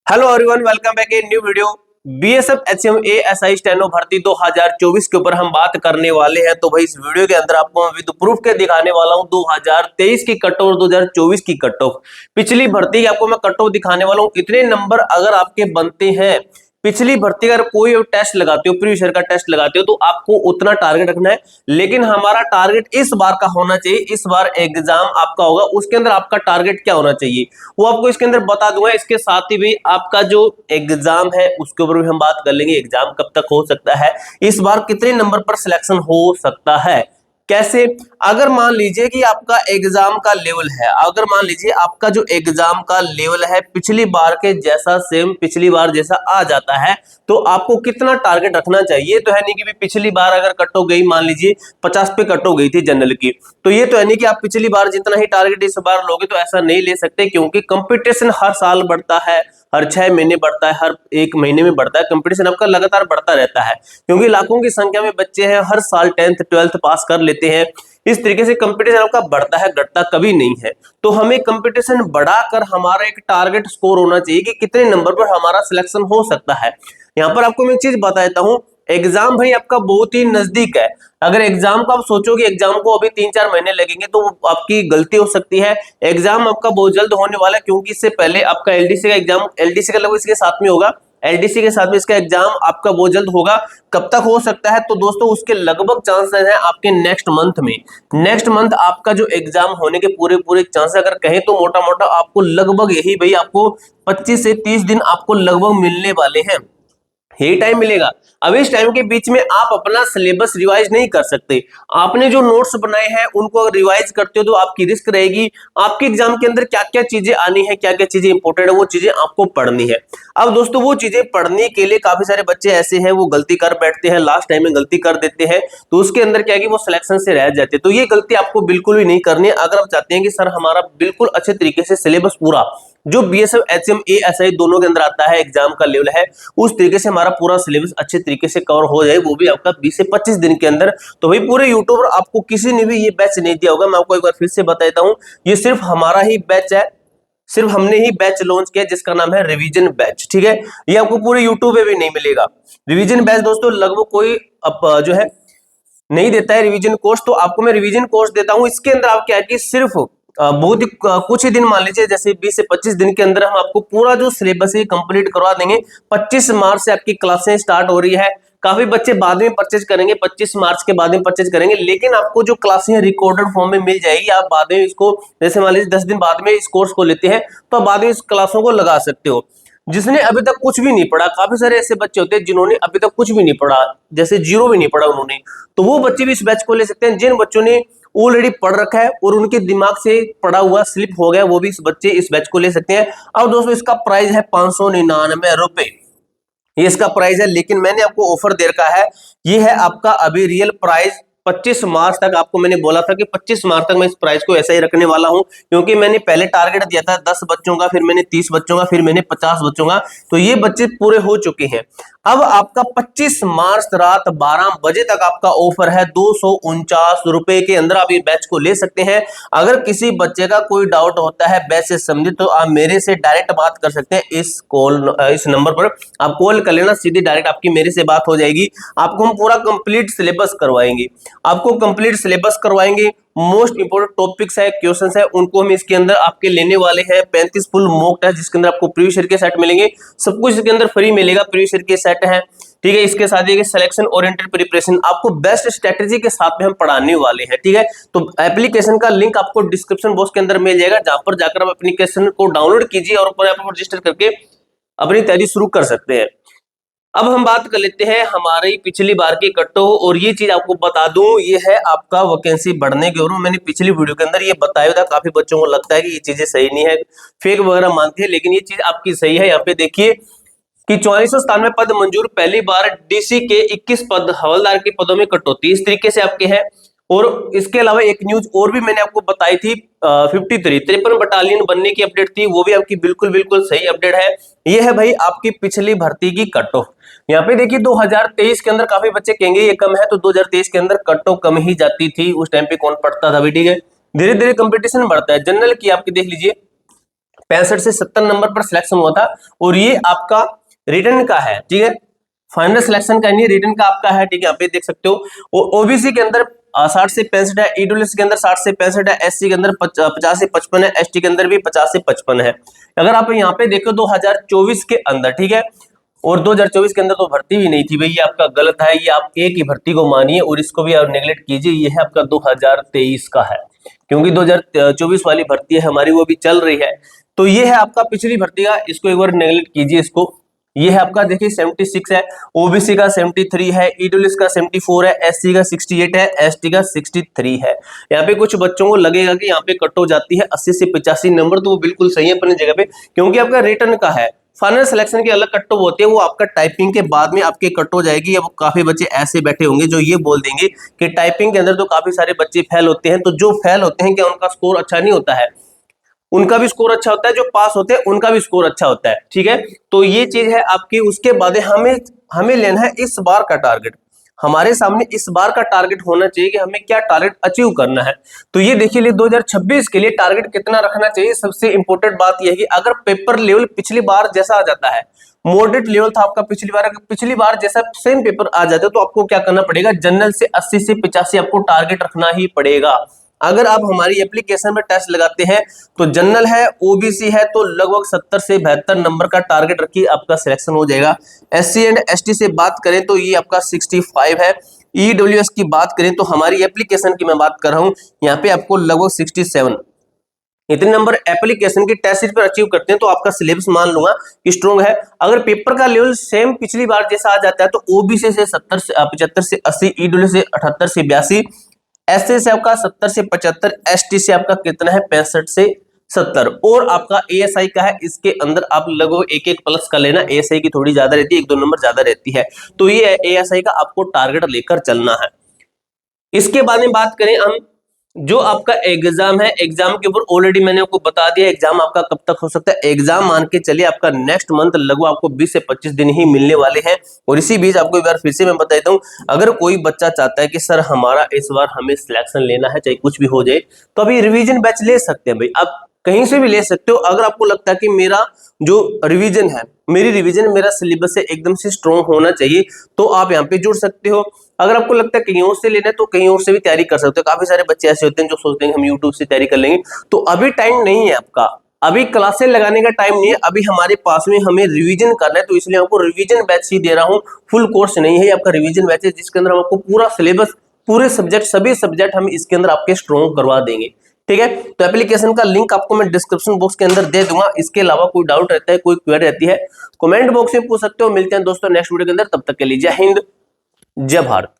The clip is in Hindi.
Hello everyone, welcome back in new video. BSF HM ASI steno भर्ती 2024 के ऊपर हम बात करने वाले हैं। तो भाई इस वीडियो के अंदर आपको मैं विद प्रूफ के दिखाने वाला हूं 2023 की कट ऑफ और 2024 की कट ऑफ। पिछली भर्ती की आपको मैं कट ऑफ दिखाने वाला हूं। इतने नंबर अगर आपके बनते हैं, पिछली भर्ती अगर कोई टेस्ट लगाते हो, प्रीवियस ईयर का टेस्ट लगाते हो, तो आपको उतना टारगेट रखना है। लेकिन हमारा टारगेट इस बार का होना चाहिए, इस बार एग्जाम आपका होगा, उसके अंदर आपका टारगेट क्या होना चाहिए वो आपको इसके अंदर बता दूंगा। इसके साथ ही भी आपका जो एग्जाम है उसके ऊपर भी हम बात कर लेंगे, एग्जाम कब तक हो सकता है, इस बार कितने नंबर पर सिलेक्शन हो सकता है, कैसे। अगर मान लीजिए कि आपका एग्जाम का लेवल है, अगर मान लीजिए आपका जो एग्जाम का लेवल है पिछली बार के जैसा, सेम पिछली बार जैसा आ जाता है, तो आपको कितना टारगेट रखना चाहिए। तो है नहीं कि पिछली बार अगर कट हो गई, मान लीजिए 50 पे कट हो गई थी जनरल की, तो ये तो है नहीं कि आप पिछली बार जितना ही टारगेट इस बार लोगे, तो ऐसा नहीं ले सकते, क्योंकि कंपटीशन हर साल बढ़ता है, हर 6 महीने बढ़ता है, हर 1 महीने में बढ़ता है। कंपटीशन आपका लगातार बढ़ता रहता है, क्योंकि लाखों की संख्या में बच्चे हैं, हर साल 10th 12th पास कर लेते हैं। इस तरीके से कंपटीशन आपका बढ़ता है, घटता कभी नहीं है। तो हमें कंपटीशन बढ़ाकर हमारा एक टारगेट स्कोर होना चाहिए कि कितने नंबर पर हमारा सिलेक्शन हो सकता है। यहाँ पर आपको मैं एक चीज बता देता हूँ, एग्जाम भाई आपका बहुत ही नजदीक है। अगर एग्जाम को आप सोचोगे एग्जाम को अभी 3-4 महीने लगेंगे, तो आपकी गलती हो सकती है। एग्जाम आपका बहुत जल्द होने वाला है, क्योंकि इससे पहले आपका एलडीसी का एग्जाम, एलडीसी का लगभग इसके साथ में होगा, एलडीसी के साथ में इसका एग्जाम आपका बहुत जल्द होगा। कब तक हो सकता है, तो दोस्तों उसके लगभग चांसेस हैं आपके नेक्स्ट मंथ में। नेक्स्ट मंथ आपका जो एग्जाम होने के पूरे पूरे चांसेस अगर कहें, तो मोटा मोटा आपको लगभग यही भाई आपको 25 से 30 दिन आपको लगभग मिलने वाले हैं, यही टाइम मिलेगा। अब इस टाइम के बीच में आप अपना सिलेबस रिवाइज नहीं कर सकते। आपने जो नोट्स बनाए हैं उनको अगर रिवाइज करते हो तो आपकी रिस्क रहेगी। आपके एग्जाम के अंदर क्या क्या चीजें आनी है, क्या क्या चीजें इंपॉर्टेंट है, वो चीजें आपको पढ़नी है। अब दोस्तों वो चीजें पढ़ने के लिए काफी सारे बच्चे ऐसे हैं वो गलती कर बैठते हैं, लास्ट टाइम में गलती कर देते हैं, तो उसके अंदर क्या है कि वो सिलेक्शन से रह जाते हैं। तो ये गलती आपको बिल्कुल भी नहीं करनी है। अगर आप चाहते हैं कि सर हमारा बिल्कुल अच्छे तरीके से सिलेबस पूरा जो बीएसएफ एचएम एएसआई दोनों के अंदर आता है, एग्जाम का लेवल है, उस तरीके से हमारा पूरा सिलेबस अच्छे तरीके से कवर हो जाए, वो भी आपका 20 से 25 दिन के अंदर, तो भाई पूरे यूट्यूबर आपको किसी ने भी ये बैच नहीं दिया होगा। मैं आपको एक बार फिर से बता देता हूं, ये सिर्फ हमारा ही बैच है, सिर्फ हमने ही बैच लॉन्च किया जिसका नाम है रिवीजन बैच। ठीक है, ये आपको पूरे यूट्यूब पे भी नहीं मिलेगा। रिवीजन बैच दोस्तों लगभग कोई अब जो है नहीं देता है रिवीजन कोर्स, तो आपको मैं रिवीजन कोर्स देता हूं। इसके अंदर आप क्या है कि सिर्फ बहुत ही कुछ ही दिन, मान लीजिए जैसे 20 से 25 दिन के अंदर हम आपको पूरा जो सिलेबस है कंप्लीट करवा देंगे। 25 मार्च से आपकी क्लासें स्टार्ट हो रही है। काफी बच्चे बाद में परचेज करेंगे, 25 मार्च के बाद में परचेज करेंगे, लेकिन आपको जो क्लासें रिकॉर्डेड फॉर्म में मिल जाएगी। आप बाद में इसको, जैसे मान लीजिए 10 दिन बाद में इस कोर्स को लेते हैं, तो आप बाद में इस क्लासों को लगा सकते हो। जिसने अभी तक कुछ भी नहीं पढ़ा, काफी सारे ऐसे बच्चे होते हैं जिन्होंने अभी तक कुछ भी नहीं पढ़ा, जैसे जीरो भी नहीं पढ़ा उन्होंने, तो वो बच्चे भी इस बैच को ले सकते हैं। जिन बच्चों ने ऑलरेडी पढ़ रखा है और उनके दिमाग से पढ़ा हुआ स्लिप हो गया, वो भी इस बच्चे इस बैच को ले सकते हैं। अब दोस्तों इसका प्राइस है 599 रुपए, ये इसका प्राइस है। लेकिन मैंने आपको ऑफर दे रखा है, ये है आपका अभी रियल प्राइस। 25 मार्च तक आपको मैंने बोला था कि 25 मार्च तक मैं इस प्राइस को ऐसा ही रखने वाला हूं, क्योंकि मैंने पहले टारगेट दिया था 10 बच्चों का, फिर मैंने 30 बच्चों का, फिर मैंने 50 बच्चों का, तो ये बच्चे पूरे हो चुके हैं। अब आपका 25 मार्च रात 12 बजे तक आपका ऑफर है 249 रुपए के अंदर आप ये बैच को ले सकते हैं। अगर किसी बच्चे का कोई डाउट होता है बैच से संबंधित, तो आप मेरे से डायरेक्ट बात कर सकते हैं। इस नंबर पर आप कॉल कर लेना, सीधी डायरेक्ट आपकी मेरे से बात हो जाएगी। आपको हम पूरा कंप्लीट सिलेबस करवाएंगे, आपको कंप्लीट सिलेबस करवाएंगे। मोस्ट इंपोर्टेंट टॉपिक्स है, क्वेश्चंस है, उनको हम इसके अंदर आपके लेने वाले हैं। 35 फुल मॉक टेस्ट जिसके अंदर आपको प्रीवियस ईयर के सेट मिलेंगे, सब कुछ इसके अंदर फ्री मिलेगा, प्रीवियस ईयर के सेट है। ठीक है, इसके साथ ही सिलेक्शन ओरिएंटेड प्रिपरेशन आपको बेस्ट स्ट्रेटेजी के साथ में हम पढ़ाने वाले हैं। ठीक है, तो एप्लीकेशन का लिंक आपको डिस्क्रिप्शन बॉक्स के अंदर मिल जाएगा, जहां पर जाकर आप एप्लीकेशन को डाउनलोड कीजिए और अपने आप रजिस्टर करके अपनी तैयारी शुरू कर सकते हैं। अब हम बात कर लेते हैं हमारी पिछली बार की कट ऑफ, और ये चीज आपको बता दूं, ये है आपका वैकेंसी बढ़ने के ओर। मैंने पिछली वीडियो के अंदर ये बताया था, काफी बच्चों को लगता है कि ये चीजें सही नहीं है, फेक वगैरह मानती है, लेकिन ये चीज आपकी सही है। यहाँ पे देखिए कि 4497 पद मंजूर, पहली बार डीसी के 21 पद हवलदार के पदों में कटौती, इस तरीके से आपके हैं। और इसके अलावा एक न्यूज और भी मैंने आपको बताई थी, 53 बटालियन बनने की अपडेट थी, वो भी आपकी बिल्कुल बिल्कुल सही अपडेट है। ये है भाई आपकी पिछली भर्ती की कट ऑफ। यहाँ पे देखिए 2023 के अंदर काफी बच्चे कहेंगे ये कम है, तो 2023 के अंदर कट ऑफ कम ही जाती थी, उस टाइम पे कौन पढ़ता था भी। ठीक है, धीरे धीरे कंपटीशन बढ़ता है। जनरल की आपकी देख लीजिए 65 से 70 नंबर पर सिलेक्शन हुआ था, और ये आपका रिटर्न का है, ठीक है, फाइनल सिलेक्शन का नहीं, रिटर्न का आपका है, ठीक है। यहाँ पे देख सकते हो। ओबीसी के अंदर 60 से 65 है, ईडब्ल्यूएस के अंदर 60 से 65 है, एससी के अंदर 50 से 55 है, एसटी के अंदर भी 50 से 55 है। अगर आप यहाँ पे देखो 2024 के अंदर, ठीक है, और 2024 के अंदर तो भर्ती भी नहीं थी भाई, ये आपका गलत है, ये आप एक ही भर्ती को मानिए और इसको भी आप नेगलेक्ट कीजिए। ये है आपका 2023 का है, क्योंकि 2024 वाली भर्ती है हमारी, वो भी चल रही है। तो ये है आपका पिछली भर्ती का, इसको एक बार नेगलेक्ट कीजिए इसको। ये है आपका, देखिए 76 है, ओबीसी का 73 है, ईडब्ल्यूएस का 74 है, एससी का 68 है, एसटी का 63 है। यहाँ पे कुछ बच्चों को लगेगा कि यहाँ पे कट हो जाती है 80 से 85 नंबर, तो वो बिल्कुल सही है अपनी जगह पे, क्योंकि आपका रिटर्न का है। फाइनल सिलेक्शन की अलग कट ऑफ होती है, वो आपका टाइपिंग के बाद में आपके कट हो जाएगी। अब काफी बच्चे ऐसे बैठे होंगे जो ये बोल देंगे कि टाइपिंग के अंदर तो काफी सारे बच्चे फेल होते हैं, तो जो फेल होते हैं क्या उनका स्कोर अच्छा नहीं होता है? उनका भी स्कोर अच्छा होता है, जो पास होते हैं उनका भी स्कोर अच्छा होता है, ठीक है। तो ये चीज है आपकी। उसके बाद हमें लेना है इस बार का टारगेट। हमारे सामने इस बार का टारगेट होना चाहिए कि हमें क्या टारगेट अचीव करना है। तो ये देखिए 2026 के लिए टारगेट कितना रखना चाहिए। सबसे इंपॉर्टेंट बात यह है कि अगर पेपर लेवल पिछली बार जैसा आ जाता है, मॉडरेट लेवल था आपका पिछली बार, अगर पिछली बार जैसा सेम पेपर आ जाता है तो आपको क्या करना पड़ेगा, जनरल से 80 से 85 आपको टारगेट रखना ही पड़ेगा। अगर आप हमारी एप्लीकेशन में टेस्ट लगाते हैं तो जनरल है, ओबीसी है, तो लगभग 70 से 72 नंबर का टारगेट रखिए, आपका सिलेक्शन हो जाएगा। एससी एंड एसटी से बात करें तो ये आपका 65 है। ईडब्ल्यूएस की बात करें तो हमारी एप्लीकेशन की मैं बात कर रहा हूं, यहाँ पे आपको लगभग 67 इतने नंबर एप्लीकेशन की टेस्ट सीरीज पर अचीव करते हैं तो आपका सिलेबस मान लूंगा कि स्ट्रॉन्ग है। अगर पेपर का लेवल सेम पिछली बार जैसा आ जाता है तो ओबीसी से 70 से 75 से 80, ईडब्ल्यूएस से 78 से 82, एससी से आपका 70 से 75, एसटी से आपका कितना है 65 से 70, और आपका एएसआई का है, इसके अंदर आप लगभग एक एक प्लस का लेना। एएसआई की थोड़ी ज्यादा रहती है, 1-2 नंबर ज्यादा रहती है, तो ये एएसआई का आपको टारगेट लेकर चलना है। इसके बाद में बात करें हम, जो आपका एग्जाम है, एग्जाम के ऊपर ऑलरेडी मैंने आपको बता दिया एग्जाम आपका कब तक हो सकता है। एग्जाम मान के चलिए आपका नेक्स्ट मंथ लगभग आपको 20 से 25 दिन ही मिलने वाले हैं। और इसी बीच आपको एक बार फिर से मैं बता देता हूं, अगर कोई बच्चा चाहता है कि सर हमारा इस बार हमें सिलेक्शन लेना है चाहे कुछ भी हो जाए, तो अभी रिवीजन बैच ले सकते हैं भाई, आप कहीं से भी ले सकते हो। अगर आपको लगता है कि मेरा जो रिवीजन है, मेरी रिवीजन, मेरा सिलेबस है एकदम से स्ट्रॉन्ग होना चाहिए, तो आप यहाँ पे जुड़ सकते हो। अगर आपको लगता है कहीं और से लेना है तो कहीं और से भी तैयारी कर सकते हो। काफी सारे बच्चे ऐसे होते हैं जो सोचते हैं हम यूट्यूब से तैयारी कर लेंगे, तो अभी टाइम नहीं है आपका, अभी क्लासेस लगाने का टाइम नहीं है, अभी हमारे पास में हमें रिवीजन करना है, तो इसलिए आपको रिवीजन बैच ही दे रहा हूँ। फुल कोर्स नहीं है, आपका रिवीजन बैच है जिसके अंदर हम आपको पूरा सिलेबस, पूरे सब्जेक्ट, सभी सब्जेक्ट हम इसके अंदर आपके स्ट्रॉन्ग करवा देंगे, ठीक है। तो एप्लीकेशन का लिंक आपको मैं डिस्क्रिप्शन बॉक्स के अंदर दे दूंगा। इसके अलावा कोई डाउट रहता है, कोई क्वेरी रहती है, कमेंट बॉक्स में पूछ सकते हो। मिलते हैं दोस्तों नेक्स्ट वीडियो के अंदर, तब तक के लिए जय हिंद, जय भारत।